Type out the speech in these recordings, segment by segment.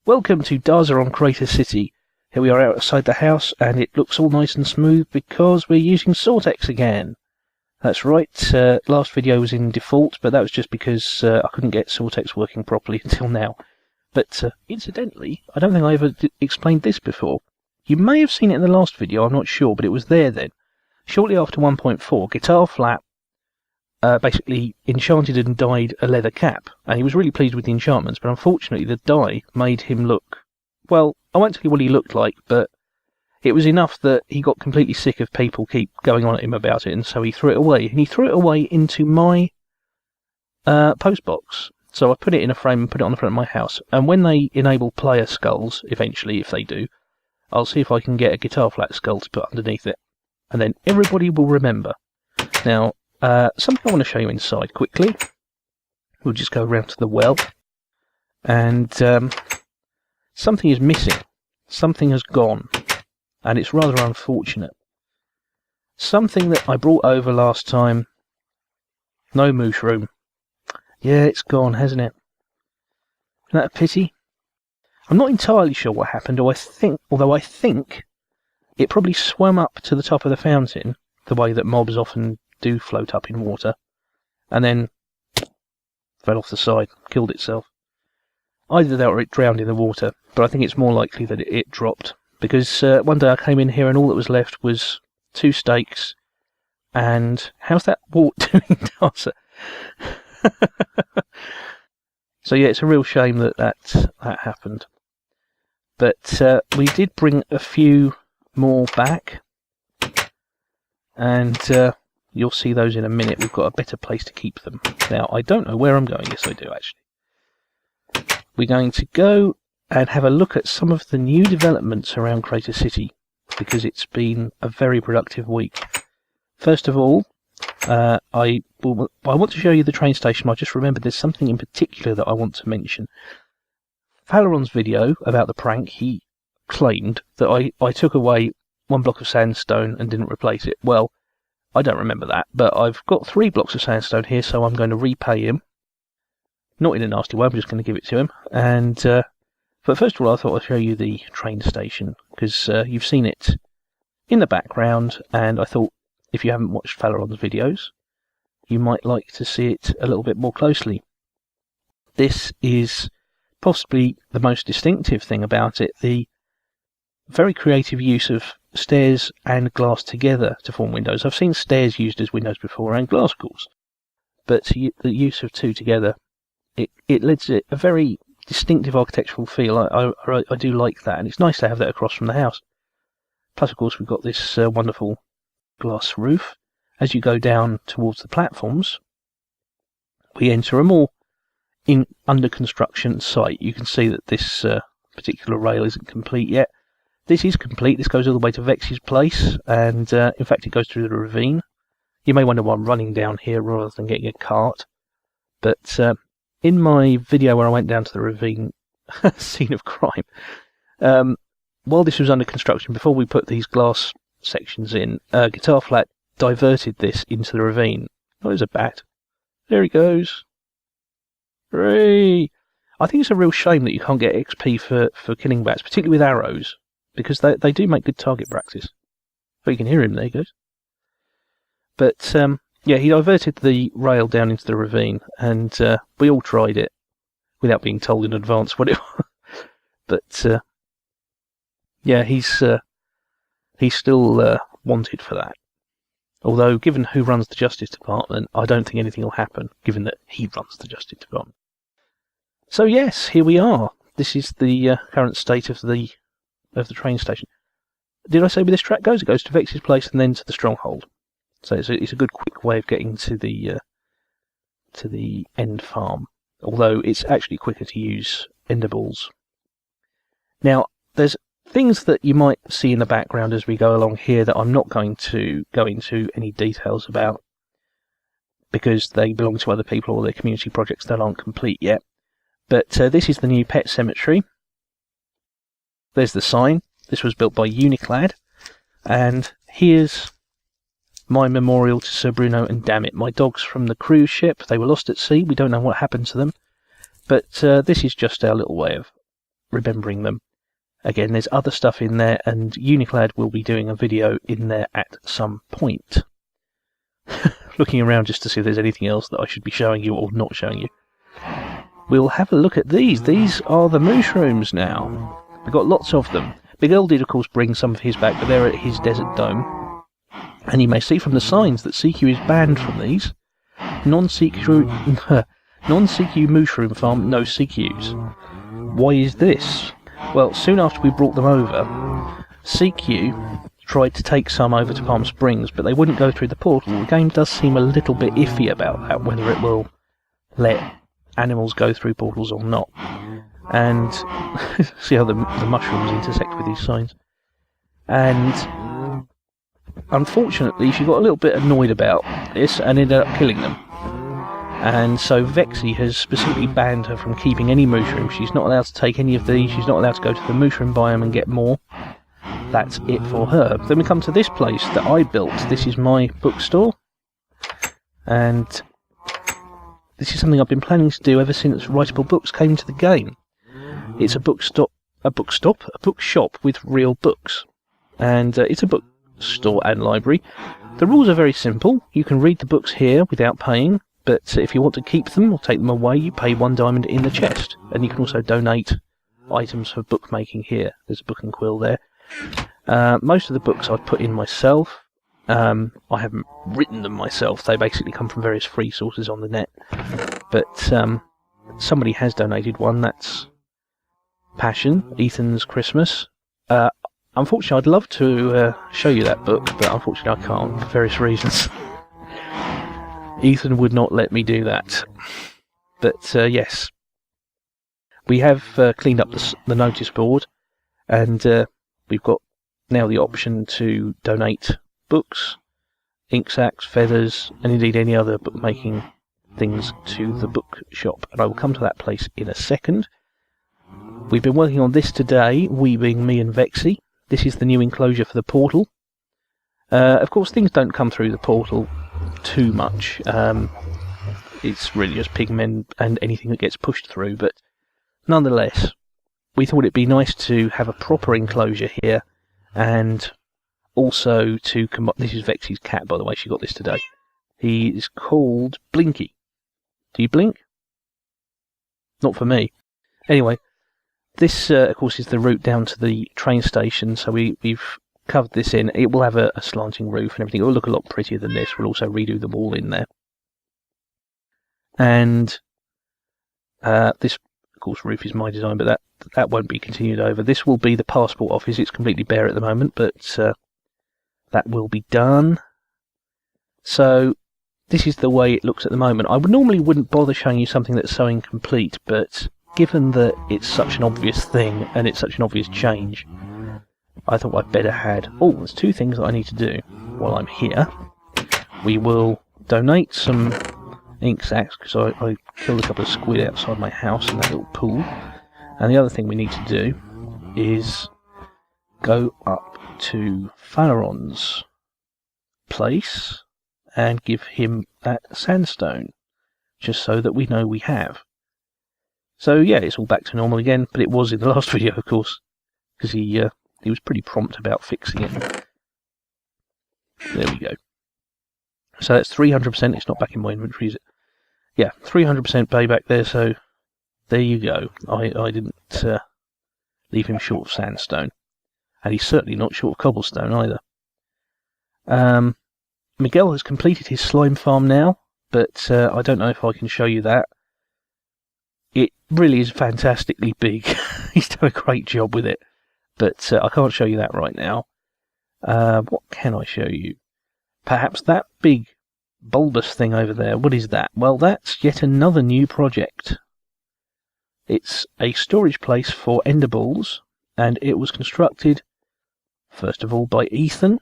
Welcome to Darzzr on Crater City. Here we are outside the house, and it looks all nice and smooth because we're using Sortex again. That's right, last video was in default, but that was just because I couldn't get Sortex working properly until now. But incidentally, I don't think I ever explained this before. You may have seen it in the last video, I'm not sure, but it was there then. Shortly after 1.4, Guitar Flat basically enchanted and dyed a leather cap, and he was really pleased with the enchantments, but unfortunately the dye made him look, well, I won't tell you what he looked like, but it was enough that he got completely sick of people keep going on at him about it, and so he threw it away, and he threw it away into my postbox. So I put it in a frame and put it on the front of my house, and when they enable player skulls, eventually, if they do, I'll see if I can get a Guitar Flat skull to put underneath it, and then everybody will remember. Now, something I want to show you inside quickly. We'll just go around to the well, and something is missing. Something has gone, and it's rather unfortunate. Something that I brought over last time. No mushroom. Yeah, it's gone, hasn't it? Isn't that a pity? I'm not entirely sure what happened, although I think it probably swam up to the top of the fountain, the way that mobs often do float up in water, and then fell off the side, killed itself. Either that or it drowned in the water, but I think it's more likely that it dropped, because one day I came in here and all that was left was 2 steaks, and how's that wart doing, Darzzr? So yeah, it's a real shame that happened. But we did bring a few more back, and you'll see those in a minute. We've got a better place to keep them. Now, I don't know where I'm going. Yes, I do, actually. We're going to go and have a look at some of the new developments around Crater City, because it's been a very productive week. First of all, I want to show you the train station. I just remembered there's something in particular that I want to mention. Faleron's video about the prank, he claimed that I took away 1 block of sandstone and didn't replace it. Well, I don't remember that, but I've got 3 blocks of sandstone here, so I'm going to repay him. Not in a nasty way, I'm just going to give it to him. And but first of all, I thought I'd show you the train station, because you've seen it in the background, and I thought if you haven't watched Faleron's videos, you might like to see it a little bit more closely. This is possibly the most distinctive thing about it, the very creative use of stairs and glass together to form windows. I've seen stairs used as windows before, and glass, of course, but the use of 2 together, it lends it a very distinctive architectural feel. I do like that, and it's nice to have that across from the house. Plus, of course, we've got this wonderful glass roof. As you go down towards the platforms, we enter a more under construction site. You can see that this particular rail isn't complete yet. This is complete. This goes all the way to Vex's place, and in fact it goes through the ravine. You may wonder why I'm running down here rather than getting a cart, but in my video where I went down to the ravine, scene of crime, while this was under construction, before we put these glass sections in, Guitar Flat diverted this into the ravine. Oh, there's a bat. There he goes. Hooray! I think it's a real shame that you can't get XP for killing bats, particularly with arrows, because they do make good target practice. Oh, you can hear him, there he goes. But, yeah, he diverted the rail down into the ravine, and we all tried it, without being told in advance what it was. But, yeah, he's still wanted for that. Although, given who runs the Justice Department, I don't think anything will happen, given that he runs the Justice Department. So yes, here we are. This is the current state of the train station. Did I say where this track goes? It goes to Vex's place and then to the Stronghold. So it's a good quick way of getting to the end farm. Although it's actually quicker to use ender balls. Now, there's things that you might see in the background as we go along here that I'm not going to go into any details about, because they belong to other people or their community projects that aren't complete yet. But this is the new pet cemetery. There's the sign. This was built by Uniclad. And here's my memorial to Sir Bruno and Dammit, my dogs from the cruise ship. They were lost at sea. We don't know what happened to them. But this is just our little way of remembering them. Again, there's other stuff in there, and Uniclad will be doing a video in there at some point. Looking around just to see if there's anything else that I should be showing you or not showing you. We'll have a look at these. These are the mushrooms now. We've got lots of them. Big L did, of course, bring some of his back, but they're at his desert dome. And you may see from the signs that CQ is banned from these. Non-CQ mushroom farm, no CQs. Why is this? Well, soon after we brought them over, CQ tried to take some over to Palm Springs, but they wouldn't go through the portal. The game does seem a little bit iffy about that, whether it will let animals go through portals or not. And see how the mushrooms intersect with these signs. And unfortunately, she got a little bit annoyed about this and ended up killing them. And so Vexy has specifically banned her from keeping any mushrooms. She's not allowed to take any of these. She's not allowed to go to the mushroom biome and get more. That's it for her. Then we come to this place that I built. This is my bookstore. And this is something I've been planning to do ever since Writable Books came to the game. It's a bookshop with real books. And it's a bookstore and library. The rules are very simple. You can read the books here without paying. But if you want to keep them or take them away, you pay 1 diamond in the chest. And you can also donate items for bookmaking here. There's a book and quill there. Most of the books I've put in myself. I haven't written them myself. They basically come from various free sources on the net. But somebody has donated one. That's Passion, Ethan's Christmas. Unfortunately, I'd love to show you that book, but unfortunately I can't for various reasons. Ethan would not let me do that. But yes, we have cleaned up the notice board, and we've got now the option to donate books, ink sacks, feathers, and indeed any other bookmaking things to the bookshop. And I will come to that place in a second. We've been working on this today, we being me and Vexy. This is the new enclosure for the portal. Of course, things don't come through the portal too much. It's really just pigmen and anything that gets pushed through, but nonetheless, we thought it'd be nice to have a proper enclosure here, and also to this is Vexy's cat, by the way. She got this today. He is called Blinky. Do you blink? Not for me. Anyway, this of course is the route down to the train station, so we've covered this in. It will have a slanting roof and everything. It will look a lot prettier than this. We'll also redo them all in there. And this, of course, roof is my design, but that won't be continued over. This will be the passport office. It's completely bare at the moment, but that will be done. So this is the way it looks at the moment. I normally wouldn't bother showing you something that's so incomplete, but given that it's such an obvious thing and it's such an obvious change, I thought I'd better had... Oh, there's 2 things that I need to do while I'm here. We will donate some ink sacks, because I killed a couple of squid outside my house in that little pool. And the other thing we need to do is go up to Phaleron's place and give him that sandstone, just so that we know we have. So yeah, it's all back to normal again, but it was in the last video, of course, because he was pretty prompt about fixing it. There we go. So that's 300%. It's not back in my inventory, is it? Yeah, 300% payback there, so there you go. I didn't leave him short of sandstone. And he's certainly not short of cobblestone either. Miguel has completed his slime farm now, but I don't know if I can show you that. It really is fantastically big. He's done a great job with it. But I can't show you that right now. What can I show you? Perhaps that big bulbous thing over there. What is that? Well, that's yet another new project. It's a storage place for ender balls, and it was constructed, first of all, by Ethan,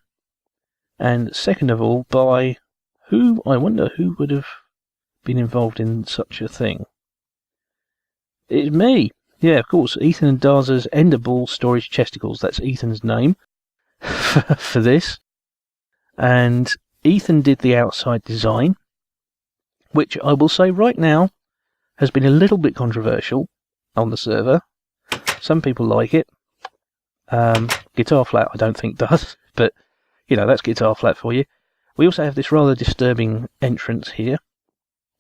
and second of all, by who? I wonder who would have been involved in such a thing. It's me. Yeah, of course, Ethan and Darzzr's ender ball storage chesticles. That's Ethan's name for this. And Ethan did the outside design, which I will say right now has been a little bit controversial on the server. Some people like it. Guitar flat I don't think does, but you know, that's guitar flat for you. We also have this rather disturbing entrance here,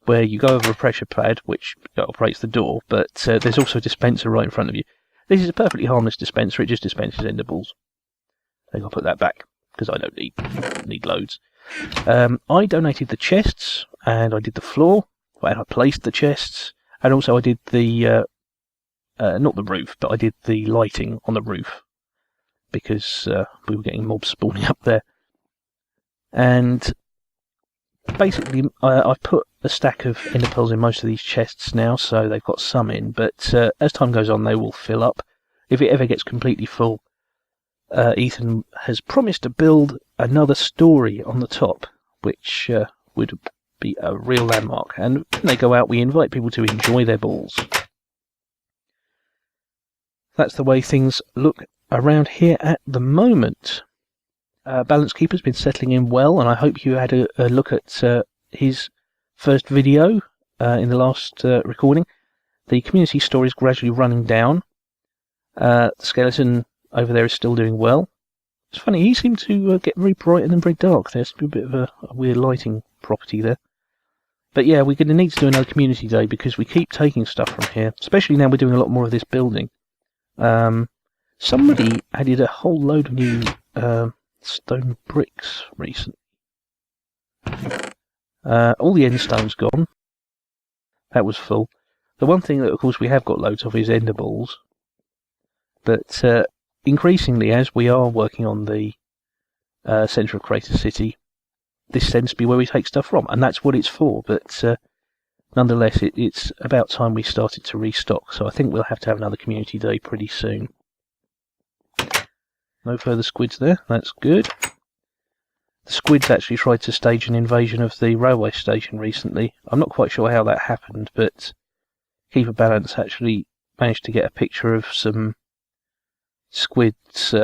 where you go over a pressure pad, which operates the door, but there's also a dispenser right in front of you. This is a perfectly harmless dispenser, it just dispenses endables. I think I'll put that back, because I don't need loads. I donated the chests, and I did the floor, and I placed the chests, and also I did the, not the roof, but I did the lighting on the roof, because we were getting mobs spawning up there. And basically, I've put a stack of ender pearls in most of these chests now, so they've got some in, but as time goes on, they will fill up. If it ever gets completely full, Ethan has promised to build another story on the top, which would be a real landmark. And when they go out, we invite people to enjoy their balls. That's the way things look around here at the moment. Balance Keeper's been settling in well, and I hope you had a look at his first video in the last recording. The community store is gradually running down. The skeleton over there is still doing well. It's funny, he seemed to get very bright and then very dark. There's a bit of a weird lighting property there. But yeah, we're going to need to do another community day because we keep taking stuff from here, especially now we're doing a lot more of this building. Somebody added a whole load of new stone bricks recently. All the end stone's gone. That was full. The one thing that, of course, we have got loads of is ender balls. But increasingly, as we are working on the centre of Crater City, this tends to be where we take stuff from, and that's what it's for. But nonetheless, it's about time we started to restock, so I think we'll have to have another community day pretty soon. No further squids there, that's good. The squids actually tried to stage an invasion of the railway station recently. I'm not quite sure how that happened, but Keeper Balance actually managed to get a picture of some squids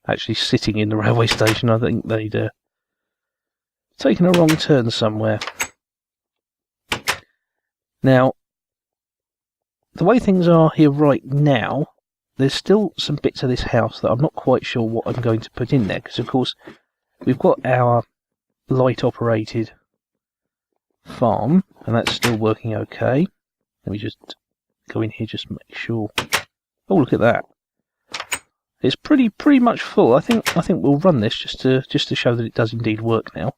actually sitting in the railway station. I think they'd taken a wrong turn somewhere. Now, the way things are here right now, there's still some bits of this house that I'm not quite sure what I'm going to put in there, because of course we've got our light-operated farm, and that's still working okay. Let me just go in here just to make sure. Oh, look at that! It's pretty much full. I think we'll run this just to show that it does indeed work now.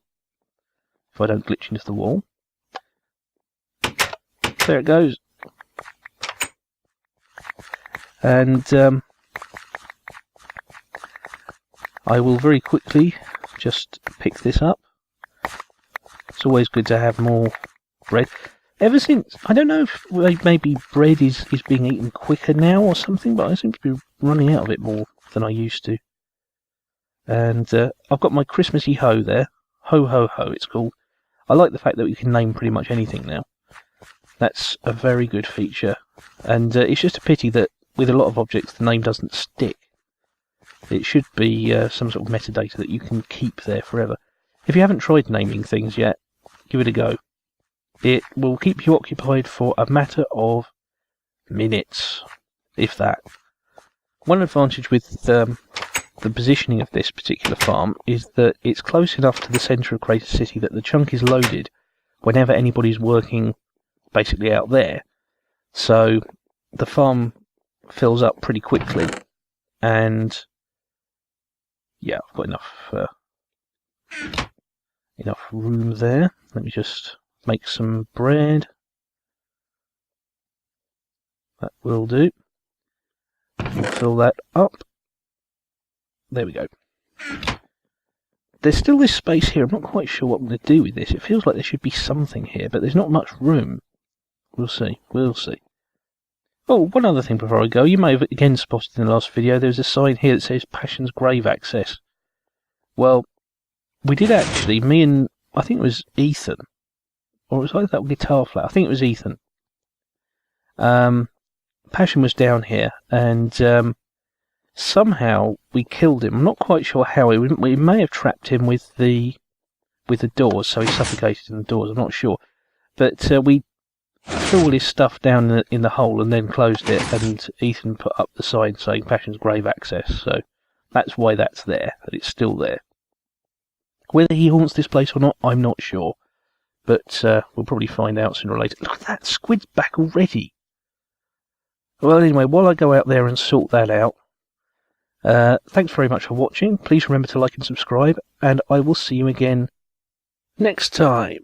If I don't glitch into the wall. There it goes. And I will very quickly just pick this up. It's always good to have more bread. Ever since, I don't know if maybe bread is being eaten quicker now or something, but I seem to be running out of it more than I used to. And I've got my Christmassy hoe there. Ho ho ho it's called. I like the fact that we can name pretty much anything now. That's a very good feature. And it's just a pity that with a lot of objects the name doesn't stick. It should be some sort of metadata that you can keep there forever. If you haven't tried naming things yet, give it a go. It will keep you occupied for a matter of minutes, if that. One advantage with the positioning of this particular farm is that it's close enough to the centre of Crater City that the chunk is loaded whenever anybody's working basically out there. So the farm fills up pretty quickly, and yeah, I've got enough room there. Let me just make some bread. That will do. We'll fill that up. There we go. There's still this space here. I'm not quite sure what I'm going to do with this. It feels like there should be something here, but there's not much room. We'll see. We'll see. Oh, one other thing before I go. You may have again spotted in the last video, there's a sign here that says Passion's Grave Access. Well, we did actually, me and, I think it was Ethan, or it was like that guitar flat, I think it was Ethan. Passion was down here, and somehow we killed him. I'm not quite sure how. We may have trapped him with the doors, so he suffocated in the doors, I'm not sure. But we threw all his stuff down in the hole and then closed it, and Ethan put up the sign saying Passion's Grave access, so that's why that's there, and it's still there. Whether he haunts this place or not, I'm not sure, but we'll probably find out sooner or later. Look at that, squid's back already. Well, anyway, while I go out there and sort that out, thanks very much for watching. Please remember to like and subscribe, and I will see you again next time.